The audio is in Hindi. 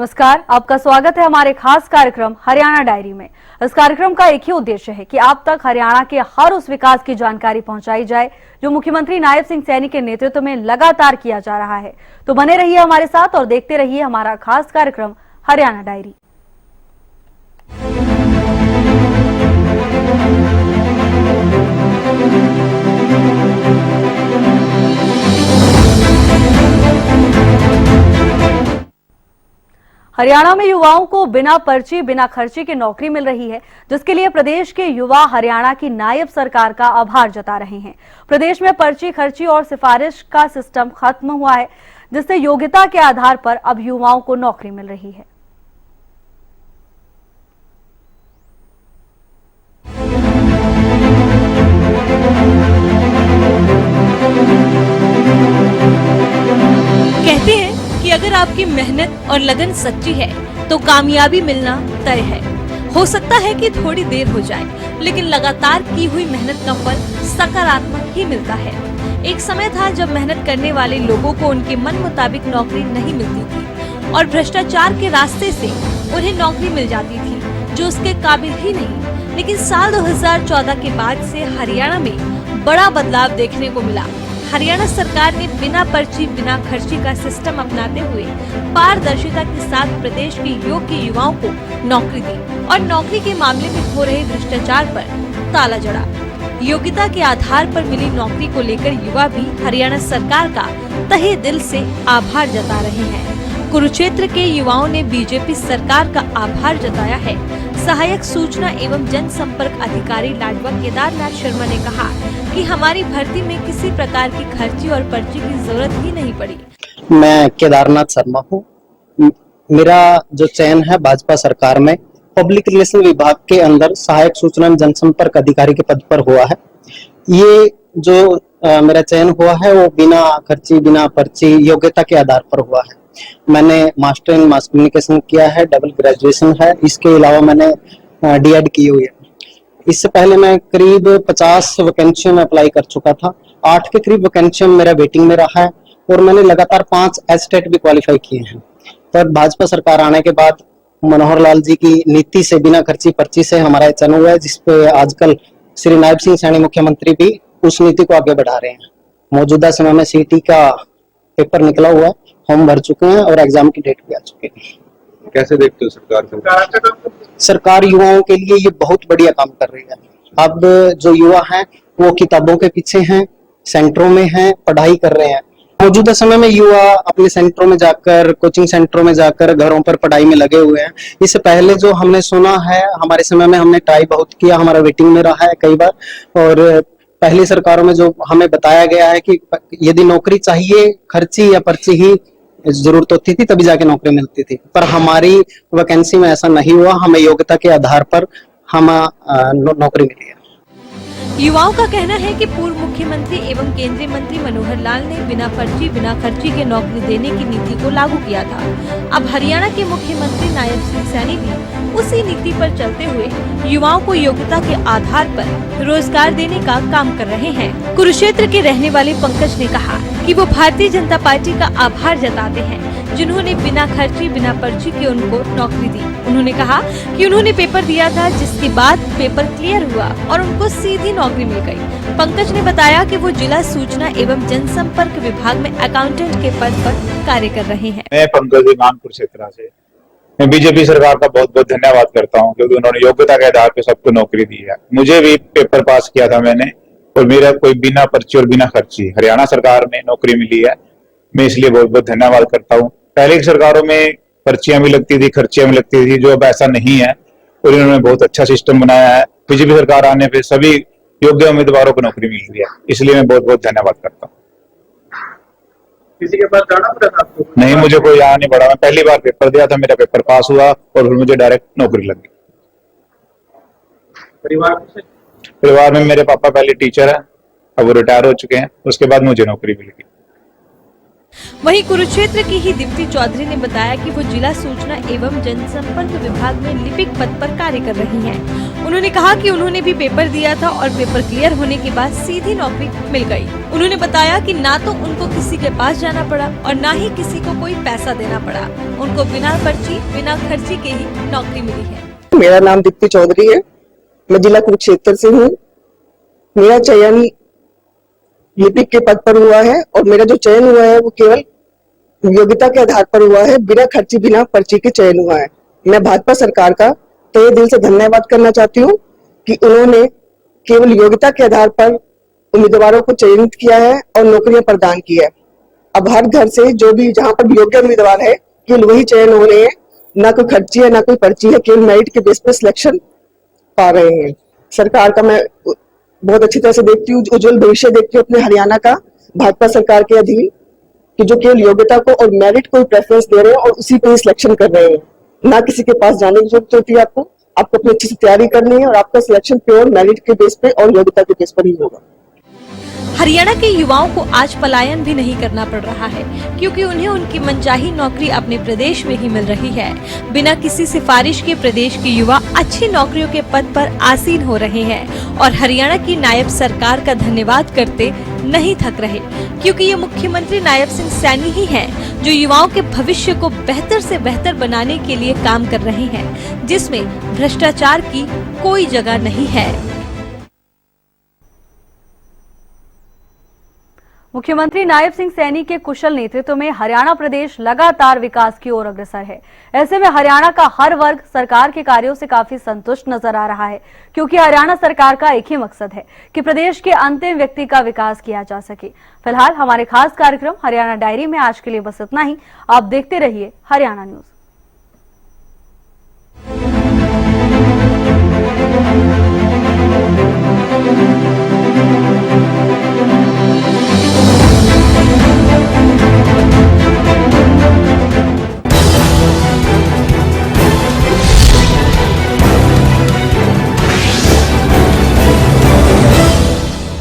नमस्कार, आपका स्वागत है हमारे खास कार्यक्रम हरियाणा डायरी में। इस कार्यक्रम का एक ही उद्देश्य है कि आप तक हरियाणा के हर उस विकास की जानकारी पहुंचाई जाए जो मुख्यमंत्री नायब सिंह सैनी के नेतृत्व में लगातार किया जा रहा है। तो बने रहिए हमारे साथ और देखते रहिए हमारा खास कार्यक्रम हरियाणा डायरी। हरियाणा में युवाओं को बिना पर्ची बिना खर्ची की नौकरी मिल रही है, जिसके लिए प्रदेश के युवा हरियाणा की नायब सरकार का आभार जता रहे हैं। प्रदेश में पर्ची खर्ची और सिफारिश का सिस्टम खत्म हुआ है, जिससे योग्यता के आधार पर अब युवाओं को नौकरी मिल रही है। कहते हैं कि अगर आपकी मेहनत और लगन सच्ची है तो कामयाबी मिलना तय है। हो सकता है कि थोड़ी देर हो जाए, लेकिन लगातार की हुई मेहनत का फल सकारात्मक ही मिलता है। एक समय था जब मेहनत करने वाले लोगों को उनके मन मुताबिक नौकरी नहीं मिलती थी और भ्रष्टाचार के रास्ते से उन्हें नौकरी मिल जाती थी जो उसके काबिल ही नहीं। लेकिन साल 2014 के बाद से हरियाणा में बड़ा बदलाव देखने को मिला। हरियाणा सरकार ने बिना पर्ची बिना खर्ची का सिस्टम अपनाते हुए पारदर्शिता के साथ प्रदेश के योग्य युवाओं को नौकरी दी और नौकरी के मामले में हो रहे भ्रष्टाचार पर ताला जड़ा। योग्यता के आधार पर मिली नौकरी को लेकर युवा भी हरियाणा सरकार का तहे दिल से आभार जता रहे हैं। कुरुक्षेत्र के युवाओं ने बीजेपी सरकार का आभार जताया है। सहायक सूचना एवं जनसंपर्क अधिकारी लाडवा केदारनाथ शर्मा ने कहा कि हमारी भर्ती में किसी प्रकार की खर्ची और पर्ची की जरूरत ही नहीं पड़ी। मैं केदारनाथ शर्मा हूँ। मेरा जो चयन है भाजपा सरकार में पब्लिक रिलेशन विभाग के अंदर सहायक सूचना एवं जनसंपर्क अधिकारी के पद पर हुआ है। ये जो मेरा चयन हुआ है वो बिना खर्ची बिना पर्ची योग्यता के आधार पर हुआ है। मैंने मास्टर इन मास कम्युनिकेशन किया है, डबल ग्रेजुएशन है। इसके अलावा मैंने डीएड की हुई है। इससे पहले मैं करीब 50 वैकेंसियों में अप्लाई कर चुका था। 8 के करीब वैकेंसियों मेरा वेटिंग में रहा है और मैंने लगातार 5 एस्टेट भी क्वालिफाई किए हैं। तो भाजपा सरकार आने के बाद मनोहर लाल जी की नीति से बिना खर्ची पर्ची से हमारा चयन हुआ है, जिसपे आजकल श्री नायब सिंह सैनी मुख्यमंत्री भी उस नीति को आगे बढ़ा रहे हैं। मौजूदा समय में सीटी का पेपर निकला हुआ है, फॉर्म भर चुके हैं और एग्जाम की डेट भी आ चुकी है। कैसे देखते हो सरकार को? सरकार युवाओं के लिए ये बहुत बढ़िया काम कर रही है। अब जो युवा हैं वो किताबों के पीछे हैं, सेंटरों में हैं, पढ़ाई कर रहे हैं। मौजूदा समय में युवा अपने सेंटरों में जाकर, कोचिंग सेंटरों में जाकर घरों पर पढ़ाई में लगे हुए हैं। इससे पहले जो हमने सुना है, हमारे समय में हमने ट्राई बहुत किया, हमारा वेटिंग में रहा है कई बार। और पहली सरकारों में जो हमें बताया गया है कि यदि नौकरी चाहिए खर्ची या पर्ची ही जरूरत होती थी तभी जाके नौकरी मिलती थी, पर हमारी वैकेंसी में ऐसा नहीं हुआ। हमें योग्यता के आधार पर हम नौकरी मिली है। युवाओं का कहना है कि पूर्व मुख्यमंत्री एवं केंद्रीय मंत्री मनोहर लाल ने बिना पर्ची बिना खर्ची के नौकरी देने की नीति को लागू किया था। अब हरियाणा के मुख्यमंत्री नायब सिंह सैनी भी उसी नीति पर चलते हुए युवाओं को योग्यता के आधार पर रोजगार देने का काम कर रहे हैं। कुरुक्षेत्र के रहने वाले पंकज ने कहा कि वो भारतीय जनता पार्टी का आभार जताते हैं, जिन्होंने बिना खर्ची बिना पर्ची के उनको नौकरी दी। उन्होंने कहा कि उन्होंने पेपर दिया था, जिसके बाद पेपर क्लियर हुआ और उनको सीधी नौकरी मिल गई। पंकज ने बताया कि वो जिला सूचना एवं जनसंपर्क विभाग में अकाउंटेंट के पद पर कार्य कर रहे हैं। मैं पंकज कुरुक्षेत्र से मैं बीजेपी सरकार का बहुत बहुत धन्यवाद करता हूं, क्योंकि उन्होंने योग्यता के आधार पर सबको नौकरी दी है। मुझे भी पेपर पास किया था मैंने, और मेरा कोई बिना पर्ची और बिना खर्ची हरियाणा सरकार में नौकरी मिली है। मैं इसलिए बहुत बहुत धन्यवाद करता हूँ। पहले की सरकारों में पर्चियां भी लगती थी, खर्चियां भी लगती थी, जो अब ऐसा नहीं है और इन्होंने बहुत अच्छा सिस्टम बनाया है। बीजेपी सरकार आने पे सभी योग्य उम्मीदवारों को नौकरी मिल रही है, इसलिए मैं बहुत बहुत धन्यवाद करता हूँ। किसी के पास जाना पड़ा था आपको? नहीं, मुझे कोई यहाँ नहीं पड़ा। मैं पहली बार पेपर दिया था, मेरा पेपर पास हुआ और फिर मुझे डायरेक्ट नौकरी लग गई। परिवार में मेरे पापा पहले टीचर है, अब वो रिटायर हो चुके हैं, उसके बाद मुझे नौकरी मिल गई। वहीं कुरुक्षेत्र की ही दीप्ति चौधरी ने बताया कि वो जिला सूचना एवं जनसंपर्क विभाग में लिपिक पद पर कार्य कर रही हैं। उन्होंने कहा कि उन्होंने भी पेपर दिया था और पेपर क्लियर होने के बाद सीधी नौकरी मिल गई। उन्होंने बताया कि ना तो उनको किसी के पास जाना पड़ा और ना ही किसी को कोई पैसा देना पड़ा। उनको बिना पर्ची बिना खर्ची के ही नौकरी मिली है। मेरा नाम दीप्ति चौधरी है, मैं जिला कुरुक्षेत्र से हूँ। मेरा चयन लिपिक के पद पर हुआ है और मेरा जो चयन हुआ है वो केवल योग्यता के आधार पर हुआ है, बिना खर्ची बिना पर्ची के चयन हुआ है। मैं भाजपा सरकार का तहे दिल से धन्यवाद करना चाहती हूँ कि उन्होंने केवल योग्यता के आधार पर उम्मीदवारों को चयनित किया है और नौकरियां प्रदान की है। अब हर घर से जो भी जहाँ पर योग्य उम्मीदवार है केवल वही चयन हो रहे हैं, ना कोई खर्ची है ना कोई पर्ची है, केवल मेरिट के बेस पे सिलेक्शन पा रहे हैं। सरकार का मैं बहुत अच्छी तरह से देखती हूँ, उज्जवल भविष्य देखती हूँ अपने हरियाणा का भाजपा सरकार के अधीन, कि जो केवल योग्यता को और मेरिट को प्रेफरेंस दे रहे हैं और उसी पे सिलेक्शन कर रहे हैं। ना किसी के पास जाने की जरूरत होती है, आपको अपनी अच्छी से तैयारी करनी है और आपका सिलेक्शन प्योर मेरिट के बेस पे और योग्यता के बेस पर ही होगा। हरियाणा के युवाओं को आज पलायन भी नहीं करना पड़ रहा है, क्योंकि उन्हें उनकी मनचाही नौकरी अपने प्रदेश में ही मिल रही है। बिना किसी सिफारिश के प्रदेश के युवा अच्छी नौकरियों के पद पर आसीन हो रहे हैं और हरियाणा की नायब सरकार का धन्यवाद करते नहीं थक रहे, क्योंकि ये मुख्यमंत्री नायब सिंह सैनी ही हैं जो युवाओं के भविष्य को बेहतर से बेहतर बनाने के लिए काम कर रहे हैं, जिसमें भ्रष्टाचार की कोई जगह नहीं है। मुख्यमंत्री नायब सिंह सैनी के कुशल नेतृत्व में हरियाणा प्रदेश लगातार विकास की ओर अग्रसर है। ऐसे में हरियाणा का हर वर्ग सरकार के कार्यों से काफी संतुष्ट नजर आ रहा है, क्योंकि हरियाणा सरकार का एक ही मकसद है कि प्रदेश के अंतिम व्यक्ति का विकास किया जा सके। फिलहाल हमारे खास कार्यक्रम हरियाणा डायरी में आज के लिए बस इतना ही। आप देखते रहिए हरियाणा न्यूज।